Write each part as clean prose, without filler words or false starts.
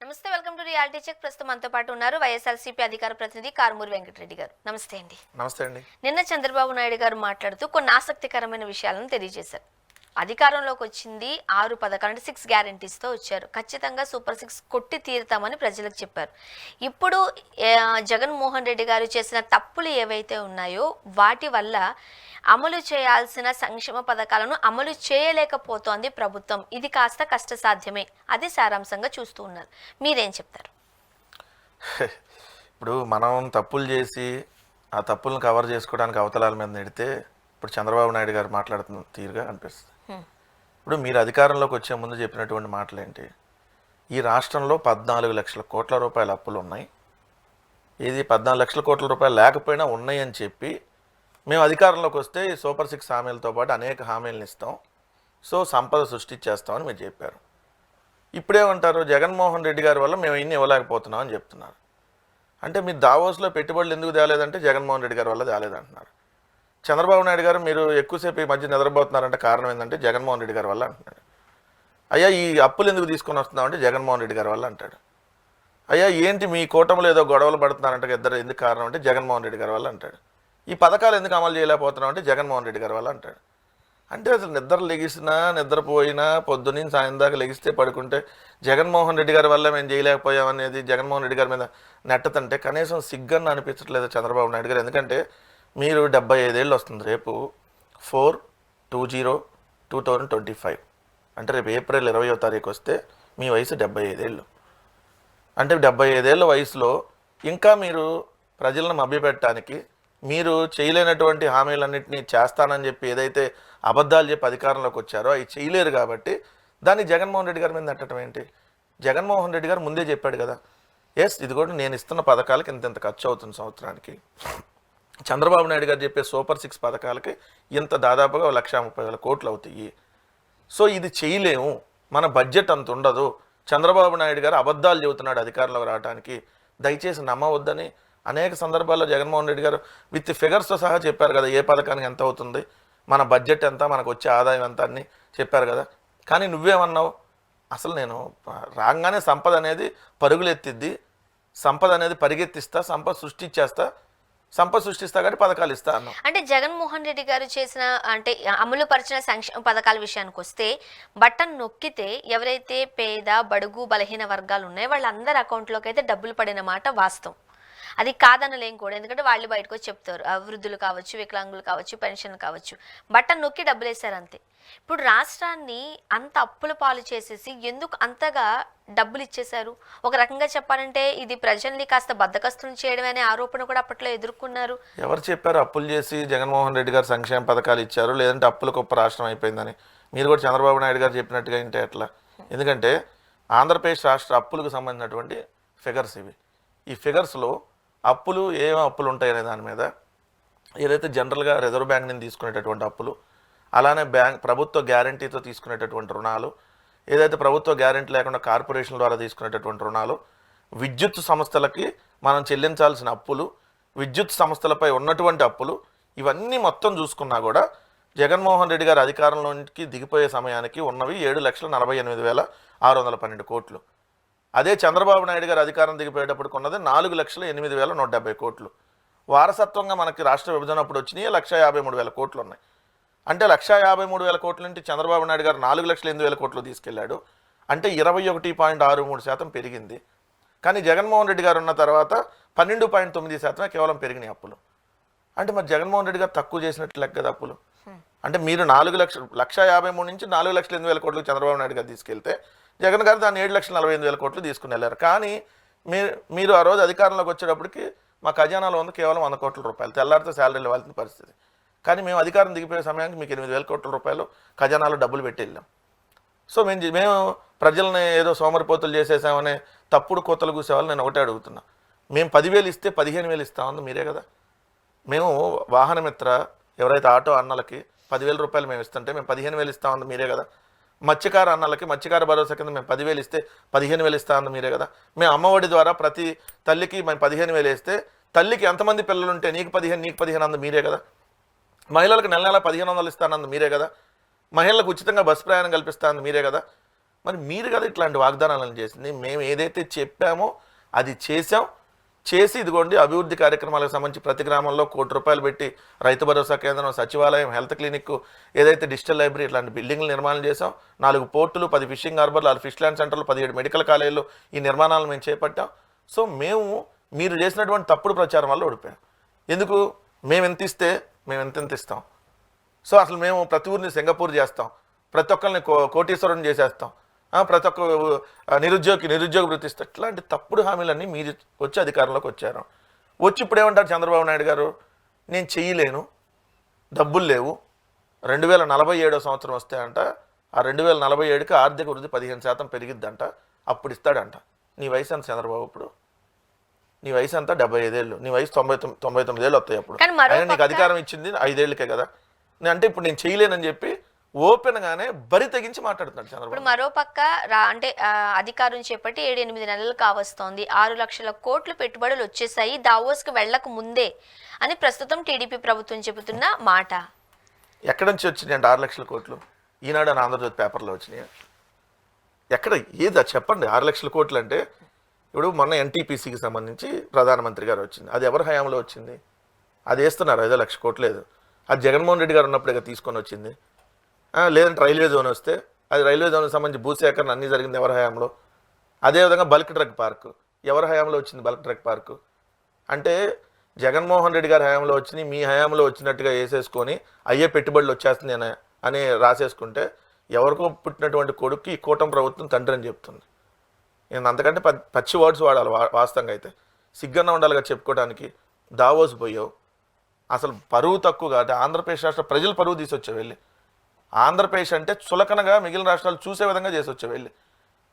నమస్తే, welcome to reality check. ప్రస్తుతం మనతో పాటు ఉన్నారు వైఎస్ఆర్సీపీ అధికార ప్రతినిధి కారుమూరి వెంకటరెడ్డి గారు. నమస్తే అండి. నమస్తే అండి. నిన్న చంద్రబాబు నాయుడు గారు మాట్లాడుతూ కొన్ని ఆసక్తికరమైన విషయాలను తెలియజేశారు. అధికారంలోకి వచ్చింది 6 పథకాలు అంటే 6 గ్యారంటీస్తో వచ్చారు. ఖచ్చితంగా సూపర్ 6 కొట్టి తీరుతామని ప్రజలకు చెప్పారు. ఇప్పుడు జగన్మోహన్ రెడ్డి గారు చేసిన తప్పులు ఏవైతే ఉన్నాయో వాటి వల్ల అమలు చేయాల్సిన సంక్షేమ పథకాలను అమలు చేయలేకపోతోంది ప్రభుత్వం. ఇది కాస్త కష్టసాధ్యమే. అది సారాంశంగా చూస్తూ ఉన్నారు. మీరేం చెప్తారు? ఇప్పుడు మనం తప్పులు చేసి ఆ తప్పులను కవర్ చేసుకోవడానికి అవతలాల మీద నెడితే ఇప్పుడు చంద్రబాబు నాయుడు గారు మాట్లాడుతున్న తీరుగా అనిపిస్తుంది. ఇప్పుడు మీరు అధికారంలోకి వచ్చే ముందు చెప్పినటువంటి మాటలు ఏంటి? ఈ రాష్ట్రంలో 14 లక్షల కోట్ల రూపాయల అప్పులు ఉన్నాయి. ఇది 14 లక్షల కోట్ల రూపాయలు లేకపోయినా ఉన్నాయి అని చెప్పి మేము అధికారంలోకి వస్తే ఈ సూపర్ 6 హామీలతో పాటు అనేక హామీలను ఇస్తాం, సో సంపద సృష్టించేస్తామని మీరు చెప్పారు. ఇప్పుడేమంటారు? జగన్మోహన్ రెడ్డి గారి వల్ల మేము ఇన్ని ఇవ్వలేకపోతున్నాం అని చెప్తున్నారు. అంటే మీరు దావోస్లో పెట్టుబడులు ఎందుకు తేలేదంటే జగన్మోహన్ రెడ్డి గారి వల్ల తేలేదంటున్నారు. చంద్రబాబు నాయుడు గారు మీరు ఎక్కువసేపు ఈ మధ్య నిద్రపోతున్నారంటే కారణం ఏంటంటే జగన్మోహన్ రెడ్డి గారి వల్ల అంటున్నాడు. అయ్యా ఈ అప్పులు ఎందుకు తీసుకొని వస్తున్నామంటే జగన్మోహన్ రెడ్డి గారి వల్ల అంటాడు. అయ్యా ఏంటి మీ కూటమిలో ఏదో గొడవలు పడుతున్నారంటే ఇద్దరు ఎందుకు కారణం అంటే జగన్మోహన్ రెడ్డి గారి వల్ల అంటాడు. ఈ పథకాలు ఎందుకు అమలు చేయలేకపోతున్నాం అంటే జగన్మోహన్ రెడ్డి గారి వల్ల అంటాడు. అంటే అసలు నిద్ర లెగిసినా నిద్రపోయినా పొద్దున్న సాయం దాకా లెగిస్తే పడుకుంటే జగన్మోహన్ రెడ్డి గారి వల్ల మేము చేయలేకపోయామనేది జగన్మోహన్ రెడ్డి గారి మీద నెట్టతంటే కనీసం సిగ్గన్న అనిపించట్లేదు చంద్రబాబు నాయుడు గారు. ఎందుకంటే మీరు 75 ఏళ్ళు వస్తుంది. రేపు 4/20/2025 అంటే రేపు ఏప్రిల్ 20వ తారీఖు వస్తే మీ వయసు 75 ఏళ్ళు. అంటే 75 ఏళ్ళ వయసులో ఇంకా మీరు ప్రజలను మభ్యపెట్టడానికి మీరు చేయలేనటువంటి హామీలన్నింటినీ చేస్తానని చెప్పి ఏదైతే అబద్ధాలు చెప్పి అధికారంలోకి వచ్చారో అవి చేయలేరు. కాబట్టి దాన్ని జగన్మోహన్ రెడ్డి గారి మీద నెట్టడం ఏంటి? జగన్మోహన్ రెడ్డి గారు ముందే చెప్పాడు కదా, ఇది కూడా నేను ఇస్తున్న పథకాలకి ఇంత ఖర్చు అవుతుంది సంవత్సరానికి. చంద్రబాబు నాయుడు గారు చెప్పే సూపర్ 6 పథకాలకి ఇంత దాదాపుగా 1,30,000 కోట్లు అవుతాయి. సో ఇది చేయలేము, మన బడ్జెట్ అంత ఉండదు. చంద్రబాబు నాయుడు గారు అబద్ధాలు చెబుతున్నాడు అధికారంలోకి రావడానికి, దయచేసి నమ్మవద్దని అనేక సందర్భాల్లో జగన్మోహన్ రెడ్డి గారు విత్ ఫిగర్స్తో సహా చెప్పారు కదా, ఏ పథకానికి ఎంత అవుతుంది, మన బడ్జెట్ ఎంత, మనకు వచ్చే ఆదాయం ఎంత అని చెప్పారు కదా. కానీ నువ్వేమన్నావు? అసలు నేను రాగానే సంపద అనేది పరుగులెత్తిద్ది, సంపద అనేది పరిగెత్తిస్తా, సంపద సృష్టిస్తా కాబట్టి పథకాలు ఇస్తా అన్నాం. అంటే జగన్మోహన్ రెడ్డి గారు చేసిన అంటే అమలు పరిచిన సంక్షేమ పథకాల విషయానికి వస్తే బటన్ నొక్కితే ఎవరైతే పేద బడుగు బలహీన వర్గాలు ఉన్నాయో వాళ్ళందరి అకౌంట్లోకి అయితే డబ్బులు పడిన మాట వాస్తవం. అది కాదనలేం కూడా, ఎందుకంటే వాళ్ళు బయటకు వచ్చి చెప్తారు. వృద్ధులు కావచ్చు, వికలాంగులు కావచ్చు, పెన్షన్ కావచ్చు, బటన్ నొక్కి డబ్బులు వేశారు అంతే. ఇప్పుడు రాష్ట్రాన్ని అంత అప్పుల పాలు చేసేసి ఎందుకు అంతగా డబ్బులు ఇచ్చేశారు? ఒక రకంగా చెప్పాలంటే ఇది ప్రజల్ని కాస్త బద్దకస్తులు చేయడం అనే ఆరోపణ కూడా అప్పట్లో ఎదుర్కొన్నారు. ఎవరు చెప్పారు అప్పులు చేసి జగన్మోహన్ రెడ్డి గారు సంక్షేమ పథకాలు ఇచ్చారు, లేదంటే అప్పులకు గొప్ప రాష్ట్రం అయిపోయిందని? మీరు కూడా చంద్రబాబు నాయుడు గారు చెప్పినట్టుగా ఏంటి అట్లా? ఎందుకంటే ఆంధ్రప్రదేశ్ రాష్ట్ర అప్పులకు సంబంధించినటువంటి ఫిగర్స్ ఇవి. ఈ ఫిగర్స్లో అప్పులు ఏం అప్పులు ఉంటాయనే దాని మీద ఏదైతే జనరల్గా రిజర్వ్ బ్యాంక్ నుంచి తీసుకునేటటువంటి అప్పులు, అలానే ప్రభుత్వ గ్యారంటీతో తీసుకునేటటువంటి రుణాలు, ఏదైతే ప్రభుత్వ గ్యారంటీ లేకుండా కార్పొరేషన్ ద్వారా తీసుకునేటటువంటి రుణాలు, విద్యుత్ సంస్థలకి మనం చెల్లించాల్సిన అప్పులు, విద్యుత్ సంస్థలపై ఉన్నటువంటి అప్పులు, ఇవన్నీ మొత్తం చూసుకున్నా కూడా జగన్మోహన్ రెడ్డి గారు అధికారంలోకి దిగిపోయే సమయానికి ఉన్నవి 7,48,612 కోట్లు. అదే చంద్రబాబు నాయుడు గారు అధికారం దిగిపోయేటప్పుడు ఉన్నది 4,08,170 కోట్లు. వారసత్వంగా మనకి రాష్ట్ర విభజన అప్పుడు వచ్చినాయి 1,53,000 కోట్లు ఉన్నాయి. అంటే 1,53,000 కోట్ల నుండి చంద్రబాబు నాయుడు గారు 4,08,000 కోట్లు తీసుకెళ్లాడు. అంటే 21.63% పెరిగింది. కానీ జగన్మోహన్ రెడ్డి గారు ఉన్న తర్వాత 12.9% కేవలం పెరిగినాయి అప్పులు. అంటే మరి జగన్మోహన్ రెడ్డి గారు తక్కువ చేసినట్లు లెక్క కదా అప్పులు. అంటే మీరు 1,53,000 నుంచి 4,08,000 కోట్లు చంద్రబాబు నాయుడు గారు తీసుకెళ్తే జగన్ గారు దాన్ని 7,48,000 కోట్లు తీసుకుని వెళ్ళారు. కానీ మీరు ఆ రోజు అధికారంలోకి వచ్చేటప్పటికి మా ఖజానాలో ఉంది కేవలం 100 కోట్ల రూపాయలు, తెల్లారితో శాలరీలు ఇవ్వాల్సిన పరిస్థితి. కానీ మేము అధికారం దిగిపోయే సమయానికి మీకు 8,000 కోట్ల రూపాయలు ఖజానాలో డబ్బులు పెట్టి వెళ్ళాం. సో మేము ప్రజల్ని ఏదో సోమరిపోతులు చేసేసామనే తప్పుడు కోతలు కూసేవాళ్ళు నేను ఒకటే అడుగుతున్నా. మేము 10,000 ఇస్తే 15,000 ఇస్తామని మీరే కదా. మేము వాహనమిత్ర ఎవరైతే ఆటో అన్నలకి 10,000 రూపాయలు మేము ఇస్తుంటే మేము 15,000 ఇస్తామని మీరే కదా. మత్స్యకార అన్నలకి మత్స్యకార భరోసా కింద మేము 10,000 ఇస్తే 15,000 ఇస్తామని మీరే కదా. మేము అమ్మఒడి ద్వారా ప్రతి తల్లికి మేము 15,000 వేస్తే తల్లికి ఎంతమంది పిల్లలు ఉంటే నీకు 15 అందు మీరే కదా. మహిళలకు నెల 1,500 ఇస్తానందు మీరే కదా. మహిళలకు ఉచితంగా బస్సు ప్రయాణం కల్పిస్తానందు మీరే కదా. మరి మీరు కదా ఇట్లాంటి వాగ్దానాలను చేసింది. మేము ఏదైతే చెప్పామో అది చేసి ఇదిగోండి అభివృద్ధి కార్యక్రమాలకు సంబంధించి ప్రతి గ్రామంలో ₹1 కోటి పెట్టి రైతు భరోసా కేంద్రం, సచివాలయం, హెల్త్ క్లినిక్, ఏదైతే డిజిటల్ లైబ్రరీ ఇట్లాంటి బిల్డింగ్లు నిర్మాణం చేసాం, 4 పోర్టులు, 10 ఫిషింగ్ హార్బర్లు, 6 ఫిష్ ల్యాండ్ సెంటర్లు, 17 మెడికల్ కాలేజీలు ఈ నిర్మాణాలను మేము చేపట్టాం. సో మేము మీరు చేసినటువంటి తప్పుడు ప్రచారం వల్ల ఓడిపోయాం. ఎందుకు? మేము ఎంత ఇస్తే మేము ఎంత ఇస్తాం. సో అసలు మేము ప్రతి ఊరిని సింగపూర్ చేస్తాం, ప్రతి ఒక్కరిని కోటీశ్వరుని చేసేస్తాం, ప్రతి ఒక్క నిరుద్యోగ వృత్తి ఇస్తాం. ఇట్లాంటి తప్పుడు హామీలన్నీ మీరు వచ్చి అధికారంలోకి వచ్చారు. వచ్చి ఇప్పుడు ఏమంటారు చంద్రబాబు నాయుడు గారు? నేను చెయ్యలేను, డబ్బులు లేవు, 2047 సంవత్సరం వస్తే అంట, ఆ 2047కి ఆర్థిక వృద్ధి 15% పెరిగిద్దంట, అప్పుడు ఇస్తాడంట. నీ వయసు ఎంత చంద్రబాబు? ఇప్పుడు నీ వయసు అంతా 75 ఏళ్ళు, నీ వయసు 99 ఏళ్ళు వస్తాయి అప్పుడు. అయినా నీకు అధికారం ఇచ్చింది 5 ఏళ్ళకే కదా. అంటే ఇప్పుడు నేను చేయలేనని చెప్పి ఓపెన్ గానే బరి తెగించి మాట్లాడుతున్నాడు చంద్రబాబు. ఇప్పుడు మరో పక్క అంటే అధికారం చేపట్టి 7-8 నెలలు కావస్తోంది, 6 లక్షల కోట్లు పెట్టుబడులు వచ్చేసాయి దావోస్కి వెళ్ళక ముందే అని ప్రస్తుతం టీడీపీ ప్రభుత్వం చెబుతున్న మాట. ఎక్కడి నుంచి వచ్చినాయి అంటే 6 లక్షల కోట్లు? ఈనాడు అని ఆంధ్రజ్యోతి పేపర్లో వచ్చినాయి. ఎక్కడ ఏదా చెప్పండి? 6 లక్షల కోట్లు అంటే ఇప్పుడు మొన్న ఎన్టీపీసీకి సంబంధించి ప్రధానమంత్రి గారు వచ్చింది, అది ఎవరి హయాంలో వచ్చింది? అది వేస్తున్నారు 5 లక్షల కోట్లు. లేదు, అది జగన్మోహన్ రెడ్డి గారు ఉన్నప్పుడే తీసుకొని వచ్చింది. లేదంటే రైల్వే జోన్ వస్తే అది రైల్వే జోన్కి సంబంధించి భూసేకరణ అన్నీ జరిగింది ఎవరి హయాంలో? అదేవిధంగా బల్క్ డ్రగ్ పార్కు ఎవరి హయాంలో వచ్చింది? బల్క్ డ్రగ్ పార్కు అంటే జగన్మోహన్ రెడ్డి గారి హయాంలో వచ్చినాయి, మీ హయాంలో వచ్చినట్టుగా వేసేసుకొని అయ్యే పెట్టుబడులు వచ్చేస్తుంది అని రాసేసుకుంటే ఎవరికో పుట్టినటువంటి కొడుక్కి ఈ కూటమి ప్రభుత్వం తండ్రి అని చెప్తుంది. నేను అంతకంటే పచ్చి వర్డ్స్ వాడాలి వాస్తవంగా అయితే. సిగ్గన్న ఉండాలిగా చెప్పుకోవడానికి. దావోస్ పోయావు, అసలు పరువు తక్కువగా అంటే ఆంధ్రప్రదేశ్ రాష్ట్ర ప్రజలు పరువు తీసుకొచ్చావు వెళ్ళి. ఆంధ్రప్రదేశ్ అంటే చులకనగా మిగిలిన రాష్ట్రాలు చూసే విధంగా చేసి వచ్చావు వెళ్ళి.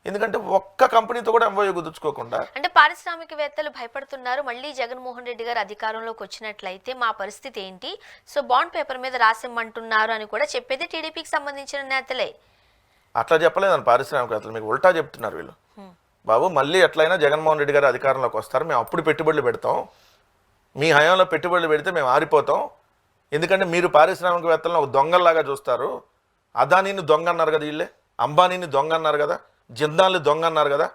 ఎందుకంటే ఒక్క కంపెనీతో కూడా ఎంఓయూ కుదుర్చుకోకుండా. అంటే పారిశ్రామికవేత్తలు భయపడుతున్నారు, మళ్ళీ జగన్మోహన్ రెడ్డి గారు అధికారంలోకి వచ్చినట్లయితే మా పరిస్థితి ఏంటి, సో బాండ్ పేపర్ మీద రాసిమ్మంటున్నారు అని కూడా చెప్పేది టీడీపీకి సంబంధించిన నేతలే. అట్లా చెప్పలేదని పారిశ్రామికవేత్తలు, మీకు ఉల్టా చెప్తున్నారు వీళ్ళు. బాబు మళ్ళీ ఎట్లయినా జగన్మోహన్ రెడ్డి గారు అధికారంలోకి వస్తారు, మేము అప్పుడు పెట్టుబడులు పెడతాం, మీ హయాంలో పెట్టుబడులు పెడితే మేము ఆరిపోతాం. ఎందుకంటే మీరు పారిశ్రామికవేత్తలను ఒక దొంగల్లాగా చూస్తారు. అదానీని దొంగ అన్నారు కదా వీళ్ళే, అంబానీని దొంగ అన్నారు కదా, జిందాల్ని దొంగ అన్నారు కదా,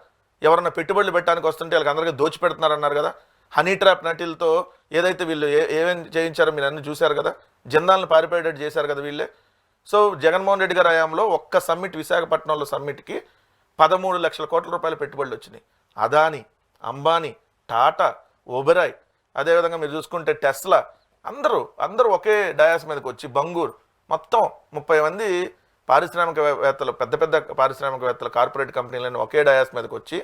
ఎవరన్నా పెట్టుబడులు పెట్టడానికి వస్తుంటే వాళ్ళకి అందరికీ దోచి పెడుతున్నారన్నారు కదా. హనీ ట్రాప్ నటీలతో ఏదైతే వీళ్ళు ఏమేం చేయించారో మీరు అన్నీ చూశారు కదా, జిందాల్ని పారిపోయేటట్టు చేశారు కదా వీళ్ళే. సో జగన్మోహన్ రెడ్డి గారి హయాంలో ఒక్క సమ్మిట్, విశాఖపట్నంలో సమ్మిట్కి 13 లక్షల కోట్ల రూపాయల పెట్టుబడులు వచ్చినాయి. అదానీ, అంబానీ, టాటా, ఓబెరాయ్, అదేవిధంగా మీరు చూసుకుంటే టెస్లా, అందరూ ఒకే డయాస్ మీదకి వచ్చి బంగూర్ మొత్తం 30 మంది పారిశ్రామికవేత్తలు, పెద్ద పారిశ్రామికవేత్తలు, కార్పొరేట్ కంపెనీలను ఒకే డయాస్ మీదకి వచ్చి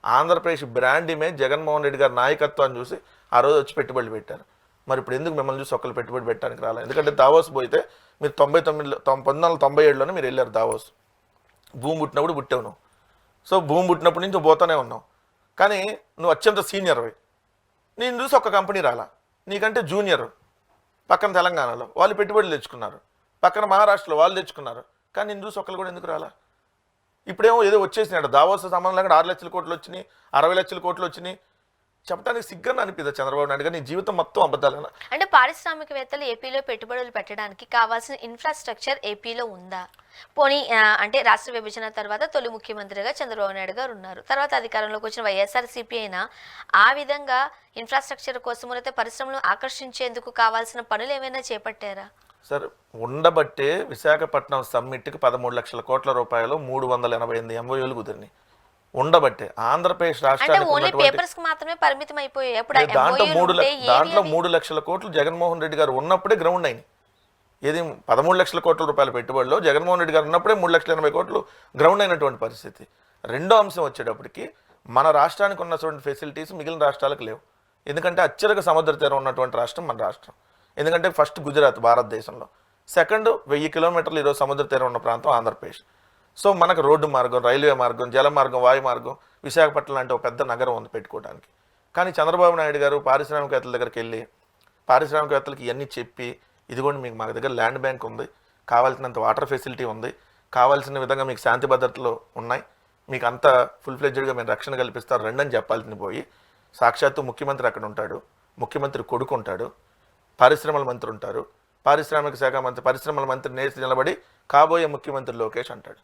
ఆంధ్రప్రదేశ్ బ్రాండ్ ఇమేజ్ జగన్మోహన్ రెడ్డి గారి నాయకత్వాన్ని చూసి ఆ రోజు వచ్చి పెట్టుబడులు పెట్టారు. మరి ఇప్పుడు ఎందుకు మిమ్మల్ని చూసి ఒక్కరు పెట్టుబడి పెట్టడానికి రాలేదు? ఎందుకంటే దావోస్ పోయితే మీరు 1997లోనే మీరు వెళ్ళారు దావోస్. భూమి పుట్టినప్పుడు పుట్టావు నువ్వు. సో భూమి పుట్టినప్పటి నుంచి పోతానే ఉన్నావు. కానీ నువ్వు అత్యంత సీనియర్వి, నేను చూసి ఒక్క కంపెనీ రాలా. నీకంటే జూనియర్ పక్కన తెలంగాణలో వాళ్ళు పెట్టుబడులు తెచ్చుకున్నారు, పక్కన మహారాష్ట్రలో వాళ్ళు తెచ్చుకున్నారు, కానీ నేను చూసి ఒక్కరు కూడా ఎందుకు రాలా? ఇప్పుడేమో ఏదో వచ్చేసినాడు దావోస్ సంబంధం లేకుండా 6 లక్షల కోట్లు వచ్చినాయి, 60 లక్షల కోట్లు వచ్చినాయి. చెప్పడానికి సిగ్గని అనిపిస్తుంది చంద్రబాబు నాయుడు గారు, నీ జీవితం మొత్తం అబద్ధాలేనా? అంటే పారిశ్రామికవేత్తలు ఏపీలో పెట్టుబడులు పెట్టడానికి కావాల్సిన ఇన్ఫ్రాస్ట్రక్చర్ ఏపీలో ఉందా? పోనీ అంటే రాష్ట్ర విభజన తర్వాత తొలి ముఖ్యమంత్రిగా చంద్రబాబు నాయుడు గారు ఉన్నారు, తర్వాత అధికారంలోకి వచ్చిన వైఎస్ఆర్సీపీ అయినా ఆ విధంగా ఇన్ఫ్రాస్ట్రక్చర్ కోసం అయితే పరిశ్రమలు ఆకర్షించేందుకు కావాల్సిన పనులు ఏమైనా చేపట్టారా? సార్ ఉండబట్టే విశాఖపట్నం సమ్మిట్కి 13 లక్షల కోట్ల రూపాయలు 388 ఎంఓయూలు కుదిరినాయి. ఉండబట్టే ఆంధ్రప్రదేశ్ రాష్ట్రానికి దాంట్లో 3 లక్షల కోట్లు జగన్మోహన్ రెడ్డి గారు ఉన్నప్పుడే గ్రౌండ్ అయినాయి. ఏది 13 లక్షల కోట్ల రూపాయల పెట్టుబడిలో జగన్మోహన్ రెడ్డి గారు ఉన్నప్పుడే 3,80,000 కోట్లు గ్రౌండ్ అయినటువంటి పరిస్థితి. రెండో అంశం వచ్చేటప్పటికి మన రాష్ట్రానికి ఉన్నటువంటి ఫెసిలిటీస్ మిగిలిన రాష్ట్రాలకు లేవు. ఎందుకంటే అత్యధిక సముద్ర తీరం ఉన్నటువంటి రాష్ట్రం మన రాష్ట్రం. ఎందుకంటే ఫస్ట్ గుజరాత్ భారతదేశంలో, సెకండ్ 1000 కిలోమీటర్లు ఈరోజు సముద్ర తీరం ఉన్న ప్రాంతం ఆంధ్రప్రదేశ్. సో మనకు రోడ్డు మార్గం, రైల్వే మార్గం, జల మార్గం, వాయు మార్గం, విశాఖపట్నం లాంటి ఒక పెద్ద నగరం ఉంది పెట్టుకోవడానికి. కానీ చంద్రబాబు నాయుడు గారు పారిశ్రామికవేత్తల దగ్గరికి వెళ్ళి పారిశ్రామికవేత్తలకి ఇవన్నీ చెప్పి, ఇదిగోండి మీకు మా దగ్గర ల్యాండ్ బ్యాంక్ ఉంది, కావాల్సినంత వాటర్ ఫెసిలిటీ ఉంది, కావాల్సిన విధంగా మీకు శాంతి భద్రతలు ఉన్నాయి, మీకు అంతా ఫుల్ ఫ్లెడ్జ్డ్గా మేము రక్షణ కల్పిస్తారు రండి అని చెప్పాల్సింది పోయి, సాక్షాత్తు ముఖ్యమంత్రి అక్కడ ఉంటాడు, ముఖ్యమంత్రి కొడుకు ఉంటాడు, పరిశ్రమల మంత్రి ఉంటారు, పారిశ్రామిక శాఖ మంత్రి, పరిశ్రమల మంత్రి నేసి నిలబడి కాబోయే ముఖ్యమంత్రి లోకేష్ అంటాడు.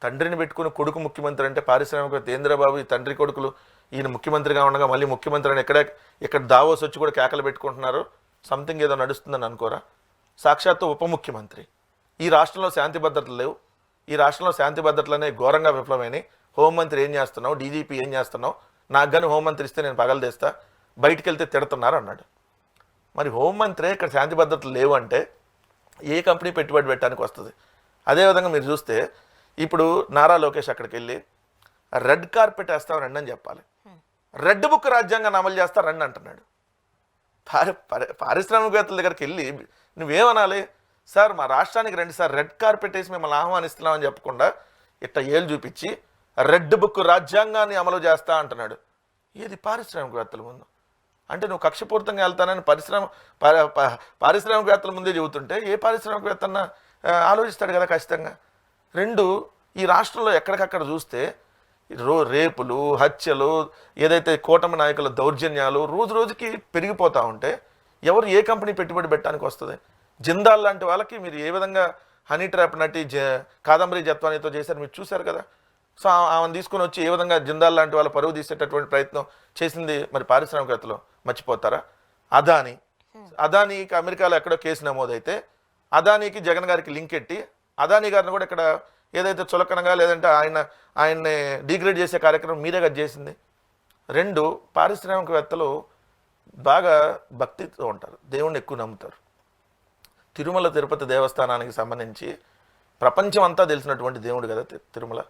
తండ్రిని పెట్టుకుని కొడుకు ముఖ్యమంత్రి అంటే పారిశ్రామికవేత్త ఏంద్రబాబు ఈ తండ్రి కొడుకులు ఈయన ముఖ్యమంత్రిగా ఉండగా మళ్ళీ ముఖ్యమంత్రి అని ఇక్కడ దావోస్ వచ్చి కూడా కేకలు పెట్టుకుంటున్నారు, సంథింగ్ ఏదో నడుస్తుందని అనుకోరా? సాక్షాత్తు ఉప ముఖ్యమంత్రి. ఈ రాష్ట్రంలో శాంతి భద్రతలు లేవు, ఈ రాష్ట్రంలో శాంతి భద్రతలనే ఘోరంగా విఫలమైనవి. హోంమంత్రి ఏం చేస్తున్నావు, డీజీపీ ఏం చేస్తున్నావు, నాకు కానీ హోంమంత్రి ఇస్తే నేను పగలదేస్తా, బయటికి వెళ్తే తిడుతున్నారు అన్నాడు. మరి హోంమంత్రి ఇక్కడ శాంతి భద్రతలు లేవు అంటే ఏ కంపెనీ పెట్టుబడి పెట్టడానికి వస్తుంది? అదేవిధంగా మీరు చూస్తే ఇప్పుడు నారా లోకేష్ అక్కడికి వెళ్ళి రెడ్ కార్పెట్ వేస్తాం రండి అని చెప్పాలి, రెడ్ బుక్ రాజ్యాంగాన్ని అమలు చేస్తా రండి అంటున్నాడు. పారిశ్రామికవేత్తల దగ్గరికి వెళ్ళి నువ్వేమనాలి? సార్ మా రాష్ట్రానికి రండి సార్, రెడ్ కార్పెట్ వేసి మిమ్మల్ని ఆహ్వానిస్తున్నామని చెప్పకుండా ఇట్లా ఏళ్ళు చూపించి రెడ్ బుక్ రాజ్యాంగాన్ని అమలు చేస్తా అంటున్నాడు. ఏది పారిశ్రామికవేత్తల ముందు? అంటే నువ్వు కక్షపూరితంగా వెళ్తానని పారిశ్రామికవేత్తల ముందే చెబుతుంటే ఏ పారిశ్రామికవేత్త అన్నా ఆలోచిస్తాడు కదా ఖచ్చితంగా. రెండు, ఈ రాష్ట్రంలో ఎక్కడికక్కడ చూస్తే రేపులు, హత్యలు, ఏదైతే కూటమి నాయకుల దౌర్జన్యాలు రోజు రోజుకి పెరిగిపోతూ ఉంటే ఎవరు ఏ కంపెనీ పెట్టుబడి పెట్టడానికి వస్తుంది? జిందాల్ లాంటి వాళ్ళకి మీరు ఏ విధంగా హనీ ట్రాప్ నటి కాదంబరి జత్వానితో చేశారు మీరు చూశారు కదా. సో ఆమెను తీసుకుని వచ్చి ఏ విధంగా జిందాల్ లాంటి వాళ్ళ పరువు తీసేటటువంటి ప్రయత్నం చేసింది మరి పారిశ్రామికవేత్తలు మర్చిపోతారా? అదానీకి అమెరికాలో ఎక్కడో కేసు నమోదైతే అదానీకి జగన్ గారికి లింక్ ఎట్టి అదానీ గారిని కూడా ఇక్కడ ఏదైతే చులకనగా లేదంటే ఆయన్ని డిగ్రేడ్ చేసే కార్యక్రమం మీరే కదా చేసింది. రెండు, పారిశ్రామికవేత్తలు బాగా భక్తితో ఉంటారు, దేవుణ్ణి ఎక్కువ నమ్ముతారు. తిరుమల తిరుపతి దేవస్థానానికి సంబంధించి ప్రపంచం అంతా తెలిసినటువంటి దేవుడు కదా తిరుమల.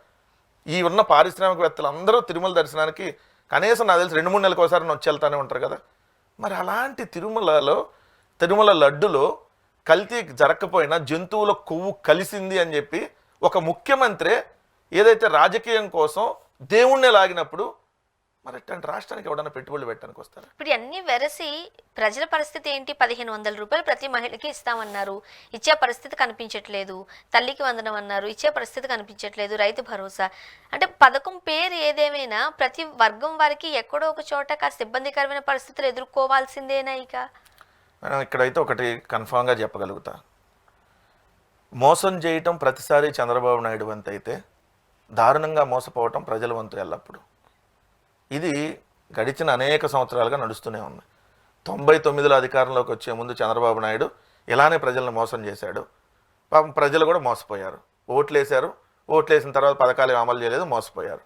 ఈ ఉన్న పారిశ్రామికవేత్తలు అందరూ తిరుమల దర్శనానికి కనీసం నాకు తెలిసి 2-3 నెలలకు ఒకసారి వచ్చి వెళ్తానే ఉంటారు కదా. మరి అలాంటి తిరుమల లడ్డులో కల్తీ జరగకపోయినా జంతువుల కొవ్వు కలిసింది అని చెప్పి ఒక ముఖ్యమంత్రి ఏదైతే రాజకీయం కోసం దేవుణ్ణి లాగినప్పుడు మరి అట్లాంటి రాష్ట్రానికి ఎవడన్నా పెట్టుబడులు పెట్టడానికి వస్తారు? ఇప్పుడు అన్ని వెరసి ప్రజల పరిస్థితి ఏంటి? 1500 రూపాయలు ప్రతి మహిళకి ఇస్తామన్నారు, ఇచ్చే పరిస్థితి కనిపించట్లేదు. తల్లికి వందనం అన్నారు, ఇచ్చే పరిస్థితి కనిపించట్లేదు. రైతు భరోసా అంటే పథకం పేరు ఏదేమైనా ప్రతి వర్గం వారికి ఎక్కడో ఒక చోట కాస్త ఇబ్బందికరమైన పరిస్థితులు ఎదుర్కోవాల్సిందేనా? ఇక ఇక్కడైతే ఒకటి కన్ఫామ్గా చెప్పగలుగుతా, మోసం చేయటం ప్రతిసారి చంద్రబాబు నాయుడు వంతు అయితే దారుణంగా మోసపోవటం ప్రజల వంతు ఎల్లప్పుడు. ఇది గడిచిన అనేక సంవత్సరాలుగా నడుస్తూనే ఉంది. 99లో అధికారంలోకి వచ్చే ముందు చంద్రబాబు నాయుడు ఇలానే ప్రజలను మోసం చేశాడు. పాపం ప్రజలు కూడా మోసపోయారు, ఓట్లేశారు. ఓట్లేసిన తర్వాత పథకాలు అమలు చేయలేదు, మోసపోయారు.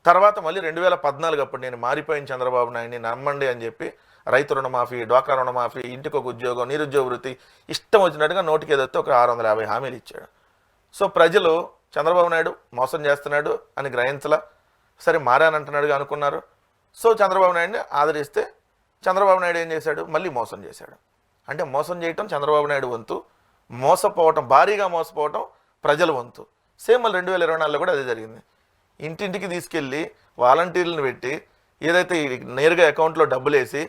తర్వాత మళ్ళీ 2014 అప్పుడు నేను మారిపోయిన చంద్రబాబు నాయుడిని నమ్మండి అని చెప్పి రైతు రుణమాఫీ, డ్వాక్రా రుణమాఫీ, ఇంటికి ఒక ఉద్యోగం, నిరుద్యోగ వృత్తి ఇష్టం వచ్చినట్టుగా నోటికి ఏదైతే ఒక 650 హామీలు ఇచ్చాడు. సో ప్రజలు చంద్రబాబు నాయుడు మోసం చేస్తున్నాడు అని గ్రహించలా, సరే మారానంటున్నాడుగా అనుకున్నారు. సో చంద్రబాబు నాయుడిని ఆదరిస్తే చంద్రబాబు నాయుడు ఏం చేశాడు? మళ్ళీ మోసం చేశాడు. అంటే మోసం చేయటం చంద్రబాబు నాయుడు వంతు, మోసపోవటం, భారీగా మోసపోవటం ప్రజల వంతు. సేమ్ మళ్ళీ 2024లో కూడా అదే జరిగింది. ఇంటింటికి తీసుకెళ్ళి వాలంటీర్లను పెట్టి ఏదైతే నేరుగా అకౌంట్లో డబ్బులు వేసి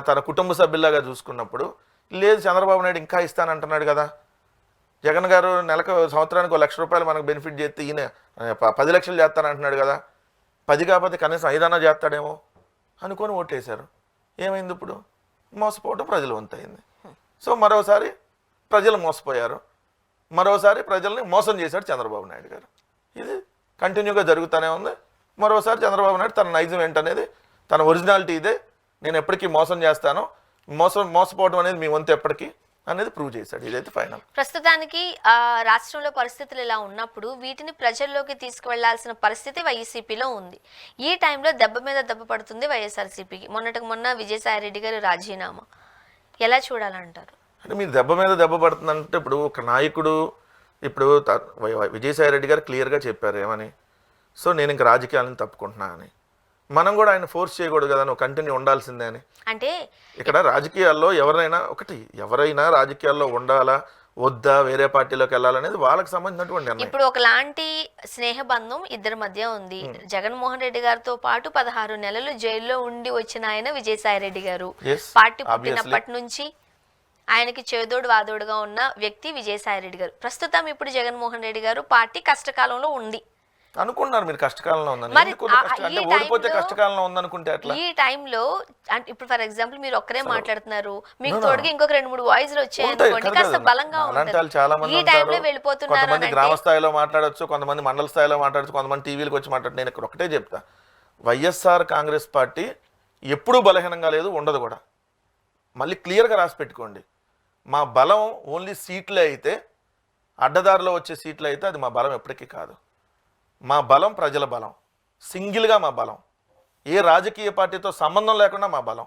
తన కుటుంబ సభ్యులాగా చూసుకున్నప్పుడు లేదు చంద్రబాబు నాయుడు ఇంకా ఇస్తానంటున్నాడు కదా. జగన్ గారు సంవత్సరానికి 1 లక్ష రూపాయలు మనకు బెనిఫిట్ చేస్తే ఈయన 10 లక్షలు చేస్తానంటున్నాడు కదా. 10 కాకపోతే కనీసం 5 అన్నా చేస్తాడేమో అనుకొని ఓటేశారు. ఏమైంది? ఇప్పుడు మోసపోవడం ప్రజల వంతు అయింది. సో మరోసారి ప్రజలు మోసపోయారు, మరోసారి ప్రజల్ని మోసం చేశాడు చంద్రబాబు నాయుడు గారు. ఇది కంటిన్యూగా జరుగుతూనే ఉంది. మరోసారి చంద్రబాబు నాయుడు తన నైజం ఏంటనేది, తన ఒరిజినాలిటీ ఇదే, నేను ఎప్పటికీ మోసం చేస్తాను, మోసపోవడం అనేది మీ వంతు ఎప్పటికీ అనేది ప్రూవ్ చేశాడు. ఇదైతే ఫైనల్. ప్రస్తుతానికి రాష్ట్రంలో పరిస్థితులు ఇలా ఉన్నప్పుడు వీటిని ప్రజల్లోకి తీసుకువెళ్లాల్సిన పరిస్థితి వైసీపీలో ఉంది. ఈ టైంలో దెబ్బ మీద దెబ్బ పడుతుంది వైఎస్ఆర్సీపీకి. మొన్న విజయసాయిరెడ్డి గారు రాజీనామా ఎలా చూడాలంటారు? అంటే మీరు దెబ్బ మీద దెబ్బ పడుతుందంటే ఇప్పుడు ఒక నాయకుడు, ఇప్పుడు విజయసాయిరెడ్డి గారు క్లియర్గా చెప్పారు ఏమని, సో నేను ఇంక రాజకీయాలను తప్పుకుంటున్నా అని. మనం కూడా ఆయన ఫోర్స్ చేయకూడదు కదా, నువ్వు కంటిన్యూ ఉండాల్సిందే అని. అంటే ఇక్కడ రాజకీయాల్లో ఎవరైనా రాజకీయాల్లో ఉండాలా వద్దా, వేరే పార్టీలోకి వెళ్ళాలనేది వాళ్ళకి సంబంధించినటువంటి నిర్ణయం. ఇప్పుడు ఒకలాంటి స్నేహబంధం ఇద్దరి మధ్య ఉంది. జగన్మోహన్ రెడ్డి గారితో పాటు 16 నెలలు జైల్లో ఉండి వచ్చిన ఆయన విజయసాయిరెడ్డి గారు. పార్టీ పుట్టినప్పటి నుంచి ఆయనకి చేదోడు వాదోడుగా ఉన్న వ్యక్తి విజయసాయిరెడ్డి గారు. ప్రస్తుతం ఇప్పుడు జగన్మోహన్ రెడ్డి గారు పార్టీ కష్టకాలంలో ఉంది. అనుకున్నారు మీరు కష్టకాలంలో ఉందని. మరి ఎందుకు ఈ అంటే ఓడిపోతే టైంలో కష్టకాలంలో ఉందనుకుంటే ఎట్లా? ఈ టైంలో అంటే ఇప్పుడు ఫర్ ఎగ్జాంపుల్ మీరు ఒక్కరే మాట్లాడుతున్నారు, మీకు తోడుగా ఇంకొక 2-3 వాయిస్లు వచ్చాయి ఉంటాయి అనుకోండి, కదా కాస్త కదా. బలంగా అలాంటి వాళ్ళు చాలా మంది ఈ ఉంటారు. టైంలో వెళ్ళిపోతున్నారు కొంతమంది అని గ్రామ అంటే స్థాయిలో మాట్లాడొచ్చు, కొంతమంది మండల స్థాయిలో మాట్లాడచ్చు, కొంతమంది టీవీలకు వచ్చి మాట్లాడు. నేను ఇక్కడ ఒకటే చెప్తా, వైఎస్ఆర్ కాంగ్రెస్ పార్టీ ఎప్పుడూ బలహీనంగా లేదు, ఉండదు కూడా. మళ్ళీ క్లియర్గా రాసి పెట్టుకోండి. మా బలం ఓన్లీ సీట్లే అయితే, అడ్డదారిలో వచ్చే సీట్లు అయితే అది మా బలం ఎప్పటికీ కాదు. మా బలం ప్రజల బలం, సింగిల్గా మా బలం, ఏ రాజకీయ పార్టీతో సంబంధం లేకుండా మా బలం.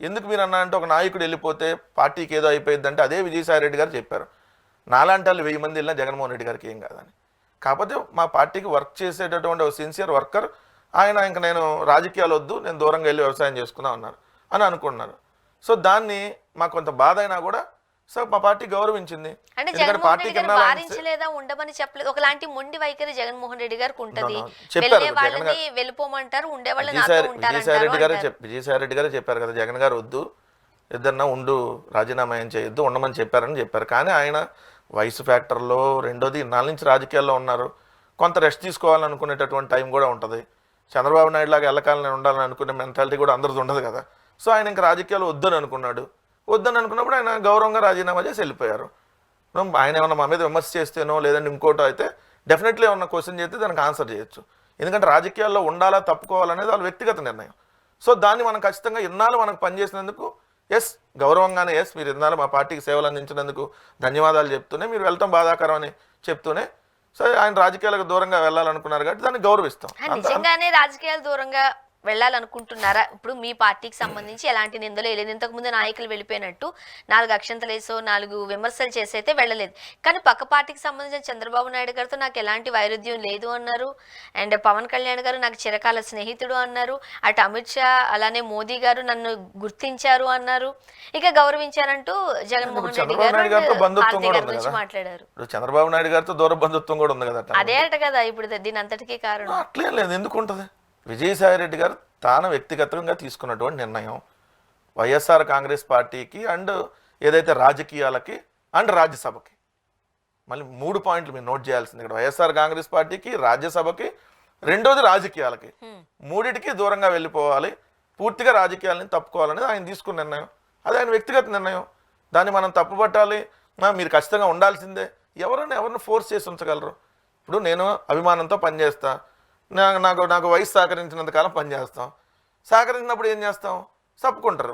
ఎందుకు మీరు అన్నా అంటే ఒక నాయకుడు వెళ్ళిపోతే పార్టీకి ఏదో అయిపోయిందంటే అదే విజయసాయి రెడ్డి గారు చెప్పారు, నాలాంటి వాళ్ళు 1000 మంది వెళ్ళినా జగన్మోహన్ రెడ్డి గారికి ఏం కాదని. కాకపోతే మా పార్టీకి వర్క్ చేసేటటువంటి ఒక సిన్సియర్ వర్కర్ ఆయన, ఇంక నేను రాజకీయాలు వద్దు, నేను దూరంగా వెళ్ళి వ్యవసాయం చేసుకుందాం అన్నారు అని అనుకున్నారు. సో దాన్ని మాకు కొంత బాధ అయినా కూడా సో మా పార్టీ గౌరవించింది. అంటే ఎందుకంటే జగన్మోహన్ రెడ్డి పార్టీకి గారు వారించలేదా, ఉండమని చెప్పలేదు. ఒకలాంటి మొండి వైఖరి జగన్మోహన్ రెడ్డి గారికి ఉంటది. చెప్పారు వెళ్ళే వాళ్ళని వెళ్ళిపోమంటారు, ఉండే వాళ్ళని విజయసాయి రెడ్డి గారే చెప్పారు కదా, జగన్ గారు వద్దు, ఇద్దరన్నా ఉండు, రాజీనామా ఏం చేయొద్దు, ఉండమని చెప్పారు. కానీ ఆయన వయసు ఫ్యాక్టర్లో, రెండోది ఇన్నాళ్ళ నుంచి రాజకీయాల్లో ఉన్నారు, కొంత రెస్ట్ తీసుకోవాలనుకునేటటువంటి టైం కూడా ఉంటుంది. చంద్రబాబు నాయుడు లాగా ఎల్లకాలని ఉండాలని అనుకునే మెంటాలిటీ కూడా అందరిది ఉండదు కదా. సో ఆయన ఇంకా రాజకీయాలు వద్దని అనుకున్నప్పుడు ఆయన గౌరవంగా రాజీనామా చేసి వెళ్ళిపోయారు. ఆయన ఏమన్నా మా మీద విమర్శ చేస్తేనో లేదంటే ఇంకోటో అయితే డెఫినెట్లీ ఏమన్నా క్వశ్చన్ చేస్తే దానికి ఆన్సర్ చేయొచ్చు. ఎందుకంటే రాజకీయాల్లో ఉండాలా తప్పుకోవాలనేది వాళ్ళ వ్యక్తిగత నిర్ణయం. సో దాన్ని మనం ఖచ్చితంగా ఇన్నాళ్ళు మనకు పనిచేసినందుకు గౌరవంగానే మీరు ఇన్నాళ్ళు మా పార్టీకి సేవలు అందించినందుకు ధన్యవాదాలు చెప్తూనే మీరు వెళ్తాం బాధాకరం అని చెప్తూనే, సో ఆయన రాజకీయాలకు దూరంగా వెళ్ళాలనుకున్నారు కాబట్టి దాన్ని గౌరవిస్తాం. నిజంగానే రాజకీయాలు దూరంగా వెళ్ళాలనుకుంటున్నారా? ఇప్పుడు మీ పార్టీకి సంబంధించి ఎలాంటి నిందలు లేదు, ఇంతకుముందు నాయకులు వెళ్ళిపోయినట్టు 4 అక్షంతలు వేసో 4 విమర్శలు చేసైతే వెళ్ళలేదు. కానీ పక్క పార్టీకి సంబంధించిన చంద్రబాబు నాయుడు గారితో నాకు ఎలాంటి వైరుధ్యం లేదు అన్నారు. అండ్ పవన్ కళ్యాణ్ గారు నాకు చిరకాల స్నేహితుడు అన్నారు. అటు అమిత్ షా అలానే మోదీ గారు నన్ను గుర్తించారు అన్నారు, ఇక గౌరవించారంటూ జగన్మోహన్ రెడ్డి గారు మాట్లాడారు. చంద్రబాబు నాయుడు గారితో దూర బంధుత్వం కూడా ఉంది కదా. అదే అట కదా ఇప్పుడు దీని అంతటికీ కారణం. అట్లేం లేదు, ఎందుకు ఉంటుంది? విజయసాయి రెడ్డి గారు తాను వ్యక్తిగతంగా తీసుకున్నటువంటి నిర్ణయం వైఎస్ఆర్ కాంగ్రెస్ పార్టీకి అండ్ ఏదైతే రాజకీయాలకి అండ్ రాజ్యసభకి, మళ్ళీ 3 పాయింట్లు మీరు నోట్ చేయాల్సింది ఇక్కడ. వైఎస్ఆర్ కాంగ్రెస్ పార్టీకి, రాజ్యసభకి, రెండోది రాజకీయాలకి, మూడిటికి దూరంగా వెళ్ళిపోవాలి, పూర్తిగా రాజకీయాలని తప్పుకోవాలనేది ఆయన తీసుకున్న నిర్ణయం. అది ఆయన వ్యక్తిగత నిర్ణయం. దాన్ని మనం తప్పుపట్టాలి, మీరు ఖచ్చితంగా ఉండాల్సిందే, ఎవరిని ఫోర్స్ చేసి ఉంచగలరు? ఇప్పుడు నేను అభిమానంతో పనిచేస్తా, నాకు వయసు సహకరించినంత కాలం పనిచేస్తాం, సహకరించినప్పుడు ఏం చేస్తాం? తప్పుకుంటారు.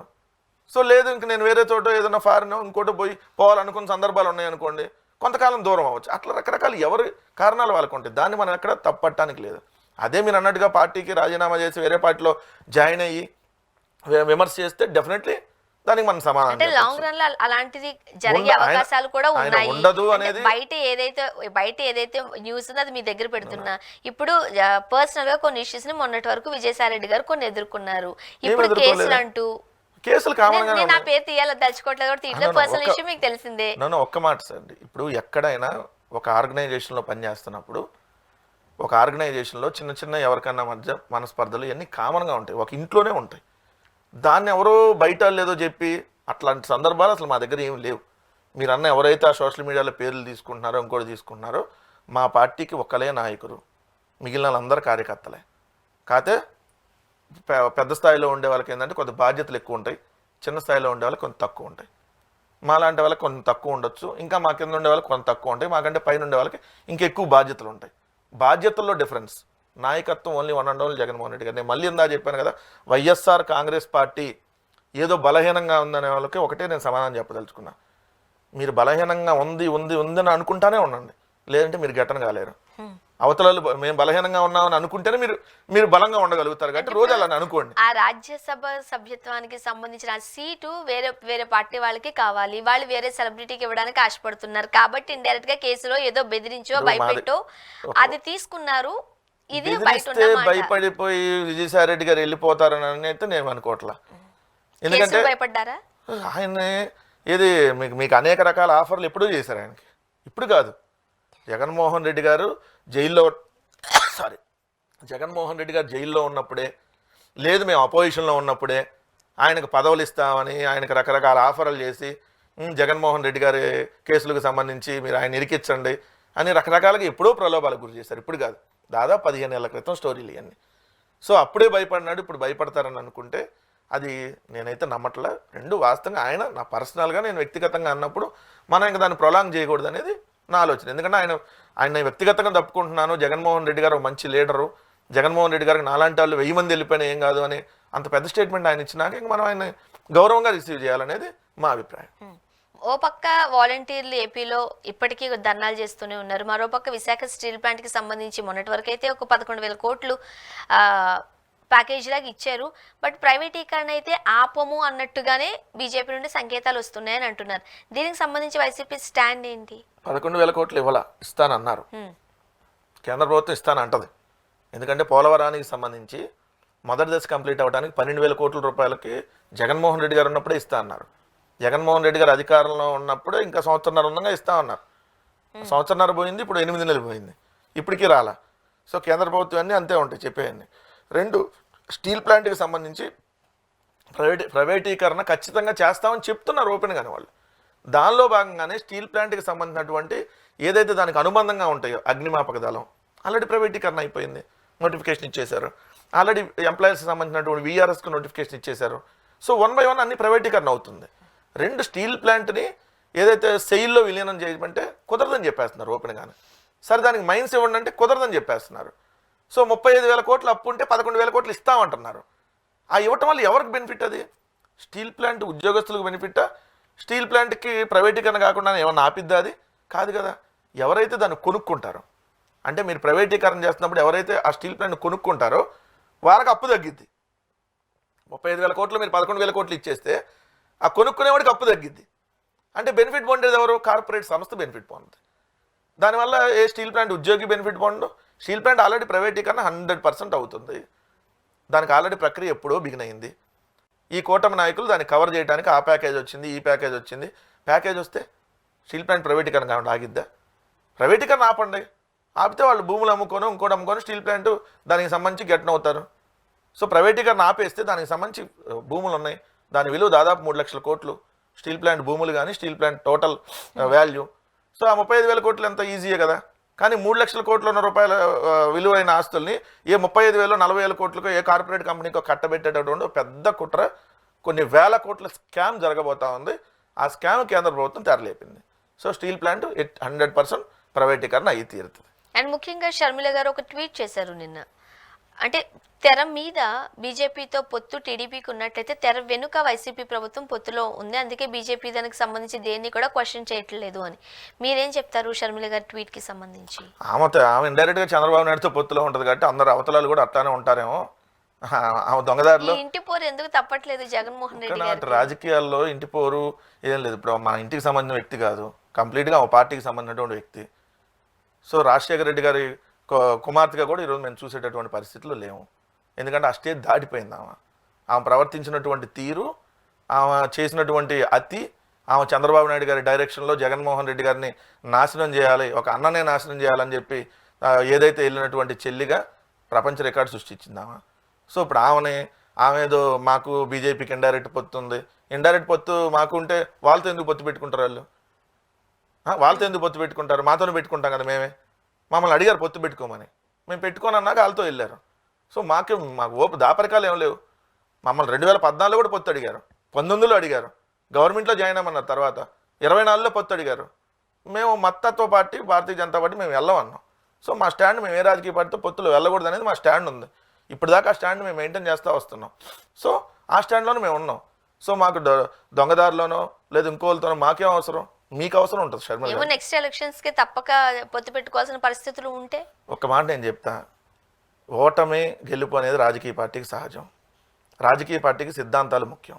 సో లేదు ఇంక నేను వేరే చోట ఏదైనా ఫారిన్ ఇంకోటి పోవాలనుకున్న సందర్భాలు ఉన్నాయనుకోండి, కొంతకాలం దూరం అవ్వచ్చు. అట్లా రకరకాల ఎవరి కారణాలు వాళ్ళకు ఉంటాయి, దాన్ని మనం ఎక్కడ తప్పట్టడానికి లేదు. అదే మీరు అన్నట్టుగా పార్టీకి రాజీనామా చేసి వేరే పార్టీలో జాయిన్ అయ్యి విమర్శ చేస్తే డెఫినెట్లీ దానికి మనం సమాధానం. అంటే లాంగ్ రన్ లో అలాంటిది జరిగే అవకాశాలు కూడా ఉన్నాయి. ఉండదు అనేది బయట ఏదైతే న్యూస్ ఉందో అది మీ దగ్గర పెడుతున్నా. ఇప్పుడు పర్సనల్ గా కొన్ని ఇష్యూస్ ని మొన్నటి వరకు విజయసాయి రెడ్డి గారు కొన్ని ఎదుర్కొన్నారు. ఇప్పుడు కేసులు అంటూ నేను నా పేరు తీయాలని తలుచుకోవట్లేదు కాబట్టి ఇట్లా పర్సనల్ ఇష్యూ మీకు తెలిసిందే. నన్ను ఒక్క మాట సార్, ఇప్పుడు ఎక్కడైనా ఒక ఆర్గనైజేషన్లో పనిచేస్తున్నప్పుడు ఒక ఆర్గనైజేషన్లో చిన్న చిన్న ఎవరికన్నా మధ్య మనస్పర్ధలు ఇవన్నీ కామన్గా ఉంటాయి, ఒక ఇంట్లోనే ఉంటాయి. దాన్ని ఎవరో బయట లేదో చెప్పి అట్లాంటి సందర్భాలు అసలు మా దగ్గర ఏమి లేవు. మీరు అన్న ఎవరైతే ఆ సోషల్ మీడియాలో పేర్లు తీసుకుంటున్నారో ఇంకోటి తీసుకుంటున్నారో, మా పార్టీకి ఒక్కలే నాయకులు, మిగిలిన వాళ్ళందరూ కార్యకర్తలే. కాకపోతే పెద్ద స్థాయిలో ఉండే వాళ్ళకి ఏంటంటే కొంత బాధ్యతలు ఎక్కువ ఉంటాయి, చిన్న స్థాయిలో ఉండే వాళ్ళకి కొంత తక్కువ ఉంటాయి. మాలాంటి వాళ్ళకి కొంత తక్కువ ఉండొచ్చు, ఇంకా మా కింద ఉండే వాళ్ళకి కొంత తక్కువ ఉంటాయి, మాకంటే పైన ఉండే వాళ్ళకి ఇంకెక్కువ బాధ్యతలు ఉంటాయి. బాధ్యతల్లో డిఫరెన్స్. నాయకత్వం only one and only Jaganmohan Reddy గారు. నేను మళ్ళీ ఇందా చెప్పాను కదా, వైఎస్ఆర్ కాంగ్రెస్ పార్టీ ఏదో బలహీనంగా ఉందనే వాళ్ళకి ఒకటే నేను సమాధానం చెప్పదలుచుకున్నా. మీరు బలహీనంగా ఉంది అని అనుకుంటానే ఉండండి, లేదంటే మీరు గట్టన కాలేరు. అవతలలో మేము బలహీనంగా ఉన్నామని అనుకుంటేనే మీరు బలంగా ఉండగలుగుతారు. కాబట్టి రోజు అలా అనుకోండి. ఆ రాజ్యసభ సభ్యత్వానికి సంబంధించిన సీటు వేరే పార్టీ వాళ్ళకి కావాలి, వాళ్ళు వేరే సెలబ్రిటీకి ఇవ్వడానికి ఆశపడుతున్నారు కాబట్టి ఇండైరెక్ట్ గా కేసులో ఏదో బెదిరించో భయపెట్టో అది తీసుకున్నారు. ఇది భయపడిపోయి విజయసాయి రెడ్డి గారు వెళ్ళిపోతారని అయితే నేను అనుకోవట్లా. ఎందుకంటే భయపడ్డారా ఆయన ఏది మీకు అనేక రకాల ఆఫర్లు ఎప్పుడూ చేశారు ఆయనకి, ఇప్పుడు కాదు. జగన్మోహన్ రెడ్డి గారు జైల్లో ఉన్నప్పుడే, లేదు మేము అపోజిషన్లో ఉన్నప్పుడే ఆయనకు పదవులు ఇస్తామని ఆయనకు రకరకాల ఆఫర్లు చేసి జగన్మోహన్ రెడ్డి గారి కేసులకు సంబంధించి మీరు ఆయన ఇరికించండి అని రకరకాలుగా ఎప్పుడో ప్రలోభాలకు గురి చేశారు. ఇప్పుడు కాదు, దాదాపు 15 ఏళ్ల క్రితం స్టోరీలు ఇవన్నీ. సో అప్పుడే భయపడినాడు, ఇప్పుడు భయపడతారని అనుకుంటే అది నేనైతే నమ్మట్లే. రెండు వాస్తవంగా ఆయన నా పర్సనల్గా నేను వ్యక్తిగతంగా అన్నప్పుడు మనం ఇంకా దాన్ని ప్రొలాంగ్ చేయకూడదు అనేది నా ఆలోచన. ఎందుకంటే ఆయన వ్యక్తిగతంగా తప్పుకుంటున్నాను, జగన్మోహన్ రెడ్డి గారు ఒక మంచి లీడరు, జగన్మోహన్ రెడ్డి గారికి నాలాంటి వాళ్ళు 1000 మంది వెళ్ళిపోయినా ఏం కాదు అని అంత పెద్ద స్టేట్మెంట్ ఆయన ఇచ్చినాక ఇంక మనం ఆయన గౌరవంగా రిసీవ్ చేయాలనేది మా అభిప్రాయం. ఓ పక్క వాలంటీర్లు ఏపీలో ఇప్పటికీ ధర్నాలు చేస్తూనే ఉన్నారు. మరోపక్క విశాఖ స్టీల్ ప్లాంట్కి సంబంధించి మొన్నటి వరకు అయితే ఒక 11,000 కోట్లు ప్యాకేజ్ లాగా ఇచ్చారు. బట్ ప్రైవేటీకరణ అయితే ఆపము అన్నట్టుగానే బీజేపీ నుండి సంకేతాలు వస్తున్నాయని అంటున్నారు. దీనికి సంబంధించి వైసీపీ స్టాండ్ ఏంటి? 11,000 కోట్లు ఇస్తానన్నారు. కేంద్ర ప్రభుత్వం ఇస్తానంటది. ఎందుకంటే పోలవరానికి సంబంధించి మొదటి దశ కంప్లీట్ అవ్వడానికి 12,000 కోట్ల రూపాయలకి జగన్మోహన్ రెడ్డి గారు ఉన్నప్పుడే ఇస్తా అన్నారు. జగన్మోహన్ రెడ్డి గారు అధికారంలో ఉన్నప్పుడే ఇంకా సంవత్సరంన్నర ఉండగా ఇస్తా ఉన్నారు. సంవత్సరంన్నర పోయింది, ఇప్పుడు 8 నెలలు పోయింది, ఇప్పటికీ రాలా. సో కేంద్ర ప్రభుత్వం అన్నీ అంతే ఉంటాయి చెప్పేవన్నీ. రెండు, స్టీల్ ప్లాంట్కి సంబంధించి ప్రైవేటీకరణ ఖచ్చితంగా చేస్తామని చెప్తున్నారు ఓపెన్గానే వాళ్ళు. దానిలో భాగంగానే స్టీల్ ప్లాంట్కి సంబంధించినటువంటి ఏదైతే దానికి అనుబంధంగా ఉంటాయో అగ్నిమాపక దళం ఆల్రెడీ ప్రైవేటీకరణ అయిపోయింది, నోటిఫికేషన్ ఇచ్చేశారు. ఆల్రెడీ ఎంప్లాయీస్కి సంబంధించినటువంటి వీఆర్ఎస్కి నోటిఫికేషన్ ఇచ్చేశారు. సో 1 by 1 అన్ని ప్రైవేటీకరణ అవుతుంది. రెండు, స్టీల్ ప్లాంట్ని ఏదైతే సెయిల్లో విలీనం చేయమంటే కుదరదని చెప్పేస్తున్నారు ఓపెన్గానే. సరే దానికి మైన్స్ ఇవ్వండి అంటే కుదరదని చెప్పేస్తున్నారు. సో 35,000 కోట్లు అప్పు ఉంటే 11,000 కోట్లు ఇస్తామంటున్నారు. ఆ ఇవ్వటం వల్ల ఎవరికి బెనిఫిట్? అది స్టీల్ ప్లాంట్ ఉద్యోగస్తులకు బెనిఫిట్టా? స్టీల్ ప్లాంట్కి ప్రైవేటీకరణ కాకుండా ఏమన్నా ఆపిద్దా? అది కాదు కదా. ఎవరైతే దాన్ని కొనుక్కుంటారో, అంటే మీరు ప్రైవేటీకరణ చేస్తున్నప్పుడు ఎవరైతే ఆ స్టీల్ ప్లాంట్ కొనుక్కుంటారో వాళ్ళకి అప్పు తగ్గిద్ది. 35,000 కోట్లు మీరు 11,000 కోట్లు ఇచ్చేస్తే ఆ కొనుక్కునేవాడికి అప్పు తగ్గిద్ది. అంటే బెనిఫిట్ పొందేది ఎవరు? కార్పొరేట్ సంస్థ బెనిఫిట్ పొందుతుంది. దానివల్ల ఏ స్టీల్ ప్లాంట్ ఉద్యోగి బెనిఫిట్ పొందడు. స్టీల్ ప్లాంట్ ఆల్రెడీ ప్రైవేటీకరణ 100% అవుతుంది. దానికి ఆల్రెడీ ప్రక్రియ ఎప్పుడో బిగిన్ అయింది. ఈ కూటమి నాయకులు దాన్ని కవర్ చేయడానికి ఆ ప్యాకేజ్ వచ్చింది, ఈ ప్యాకేజ్ వచ్చింది. ప్యాకేజ్ వస్తే స్టీల్ ప్లాంట్ ప్రైవేటీకరణ కాకుండా ఆగిద్దా? ప్రైవేటీకరణ ఆపండి. ఆపితే వాళ్ళు భూములు అమ్ముకొని ఇంకోటి అమ్ముకొని స్టీల్ ప్లాంట్ దానికి సంబంధించి గెట్న అవుతారు. సో ప్రైవేటీకరణ ఆపేస్తే దానికి సంబంధించి భూములు ఉన్నాయి, దాని విలువ దాదాపు 3 లక్షల కోట్లు స్టీల్ ప్లాంట్ భూములు కానీ steel plant total value. So ఆ 35,000 కోట్లు ఎంత ఈజీయే కదా. కానీ 3 లక్షల కోట్ల రూపాయల విలువైన ఆస్తుల్ని ఏ 35,000 40,000 కోట్లకో ఏ కార్పొరేట్ కంపెనీకో కట్టబెట్టేటటువంటి పెద్ద కుట్ర, కొన్ని వేల కోట్ల స్కామ్ జరగబోతా ఉంది. ఆ స్కామ్ కేంద్ర ప్రభుత్వం తెరలేపింది. సో స్టీల్ ప్లాంట్ 100% ప్రైవేటీకరణ అయ్యి తీరుతుంది. అండ్ ముఖ్యంగా షర్మిల గారు ఒక ట్వీట్ చేశారు నిన్న. అంటే తెర మీద బీజేపీతో పొత్తు టీడీపీకి ఉన్నట్లయితే తెర వెనుక వైసీపీ ప్రభుత్వం పొత్తులో ఉంది, అందుకే బీజేపీ దానికి సంబంధించి దేన్ని కూడా క్వశ్చన్ చేయట్లేదు అని. మీరేం చెప్తారు షర్మిల గారి ట్వీట్కి సంబంధించి? ఆమె ఇండైరెక్ట్గా చంద్రబాబు నాయుడుతో పొత్తులో ఉంటుంది కాబట్టి అందరు అవతలాలు కూడా అట్లానే ఉంటారేమో. ఆమె దొంగదారిలో ఇంటి పోరు ఎందుకు తప్పట్లేదు జగన్మోహన్ రెడ్డి గారు? రాజకీయాల్లో ఇంటి పోరు ఏం లేదు. ఇప్పుడు మా ఇంటికి సంబంధించిన వ్యక్తి కాదు, కంప్లీట్గా ఆ పార్టీకి సంబంధించినటువంటి వ్యక్తి. సో రాజశేఖర రెడ్డి గారి కుమార్తెగా కూడా ఈరోజు మేము చూసేటటువంటి పరిస్థితులు లేవు. ఎందుకంటే ఆ స్టేజ్ దాటిపోయింది. ఆమె ప్రవర్తించినటువంటి తీరు, ఆమె చేసినటువంటి అతి, ఆమె చంద్రబాబు నాయుడు గారి డైరెక్షన్లో జగన్మోహన్ రెడ్డి గారిని నాశనం చేయాలి, ఒక అన్ననే నాశనం చేయాలని చెప్పి ఏదైతే వెళ్ళినటువంటి చెల్లిగా ప్రపంచ రికార్డు సృష్టించింది ఆమె. సో ఇప్పుడు ఆమె ఏదో మాకు బీజేపీకి ఇండైరెక్ట్ పొత్తు ఉంది, ఇండైరెక్ట్ పొత్తు మాకు ఉంటే వాళ్ళతో ఎందుకు పొత్తు పెట్టుకుంటారు? వాళ్ళతో ఎందుకు పొత్తు పెట్టుకుంటారు? మాతోనే పెట్టుకుంటాం కదా. మమ్మల్ని అడిగారు పొత్తు పెట్టుకోమని, మేము పెట్టుకొని అన్నాక వాళ్ళతో వెళ్ళారు. సో మాకు ఓపు దాపరికాలు ఏం లేవు. మమ్మల్ని 2014లో కూడా పొత్తు అడిగారు, 19లో అడిగారు, గవర్నమెంట్లో జాయిన్ అవ్వమన్నారు, తర్వాత 24లో పొత్తు అడిగారు. మేము మత్తత్వ పార్టీ భారతీయ జనతా పార్టీ మేము వెళ్ళమన్నాం. సో మా స్టాండ్, మేము ఏ రాజకీయ పార్టీతో పొత్తులు వెళ్ళకూడదు అనేది మా స్టాండ్ ఉంది. ఇప్పుడు దాకా ఆ స్టాండ్ మేము మెయింటైన్ చేస్తూ వస్తున్నాం. సో ఆ స్టాండ్లోనే మేము ఉన్నాం. సో మాకు దొంగదారిలోనో లేదా ఇంకోళ్ళతోనో మాకేం అవసరం? మీకు అవసరం ఉంటుంది షర్మిల. నెక్స్ట్ ఎలక్షన్స్కి తప్పక పొత్తు పెట్టుకోవాల్సిన పరిస్థితులు ఉంటే ఒక్క మాట నేను చెప్తా, ఓటమి గెలుపు అనేది రాజకీయ పార్టీకి సహజం. రాజకీయ పార్టీకి సిద్ధాంతాలు ముఖ్యం.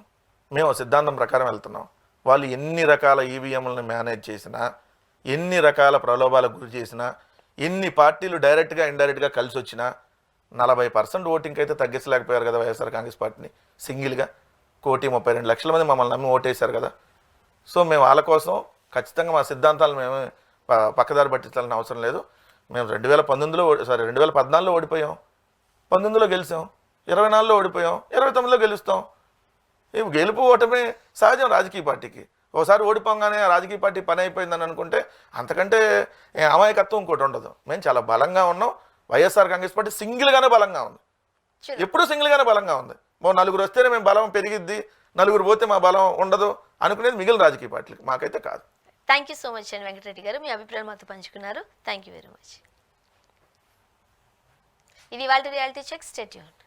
మేము సిద్ధాంతం ప్రకారం వెళ్తున్నాం. వాళ్ళు ఎన్ని రకాల ఈవీఎంలను మేనేజ్ చేసినా, ఎన్ని రకాల ప్రలోభాలకు గురి చేసినా, ఎన్ని పార్టీలు డైరెక్ట్గా ఇండైరెక్ట్గా కలిసి వచ్చినా 40% ఓటింగ్ అయితే తగ్గించలేకపోయారు కదా వైఎస్ఆర్ కాంగ్రెస్ పార్టీని. సింగిల్గా 1,32,00,000 మంది మమ్మల్ని నమ్మి ఓటేశారు కదా. సో మేము వాళ్ళ కోసం ఖచ్చితంగా మా సిద్ధాంతాలు మేము పక్కదారి పట్టించాలని అవసరం లేదు. మేము 2014లో ఓడిపోయాం, 19లో గెలిచాం, 24లో ఓడిపోయాం, 29లో గెలుస్తాం. గెలుపు ఓటమి సహజం రాజకీయ పార్టీకి. ఒకసారి ఓడిపోగానే రాజకీయ పార్టీ పని అయిపోయిందని అనుకుంటే అంతకంటే అమాయకత్వం ఇంకోటి ఉండదు. మేము చాలా బలంగా ఉన్నాం. వైఎస్ఆర్ కాంగ్రెస్ పార్టీ సింగిల్గానే బలంగా ఉంది, ఎప్పుడూ సింగిల్గానే బలంగా ఉంది. నలుగురు వస్తేనే మేము బలం పెరిగిద్ది, నలుగురు పోతే మా బలం ఉండదు అనుకునేది మిగిలిన రాజకీయ పార్టీలకు, మాకైతే కాదు. థ్యాంక్ యూ సో మచ్ అండి వెంకటరెడ్డి గారు, మీ అభిప్రాయాలు మాతో పంచుకున్నారు. Thank you very much. ఇది వాళ్ళ రియాలిటీ చెక్. Stay tuned.